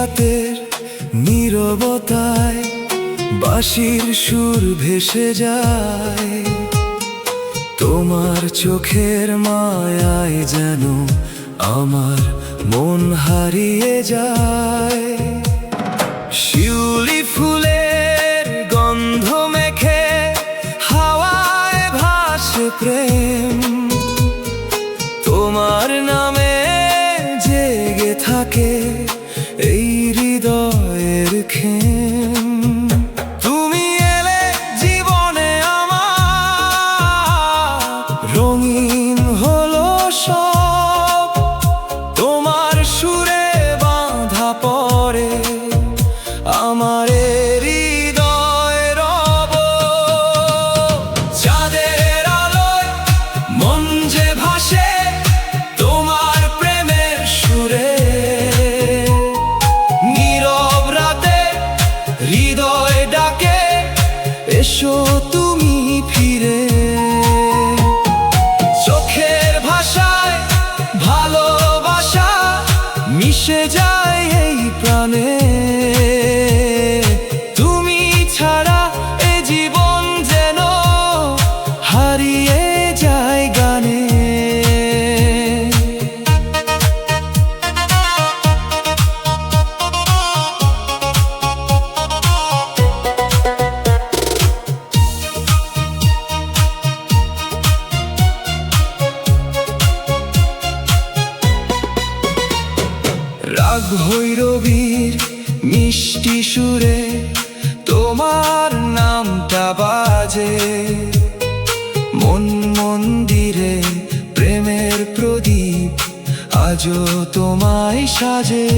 রাতের নীরবতায় বাঁশির সুর ভেসে যায়, তোমার চোখের মায়ায় যেন আমার মন হারিয়ে যায়। শিউলি ফুলের গন্ধ মেখে হাওয়ায় ভাসে প্রেম, তোমার নামে জেগে থাকে এই হৃদয়ের খেম। তুমি এলে জীবনে আমার, রঙিন হলো সব, তোমার সুরে বাঁধা পড়ে আমার হৃদয় রব। চাঁদের আলোয় মন যে ভাসে তোমার প্রেমের সুরে, নীরব রাতে হৃদয় ডাকে এসো তুমি ফিরে। চোখের ভাষায় ভালোবাসা মিশে যায় এই প্রাণে, তুমি ছাড়া এ জীবন যেন হারিয়ে যায় গানে। রাগ ভৈরবীর মিষ্টি সুরে তোমার নামটা বাজে, মন মন্দিরে প্রেমের প্রদীপ আজও তোমায় সাজে।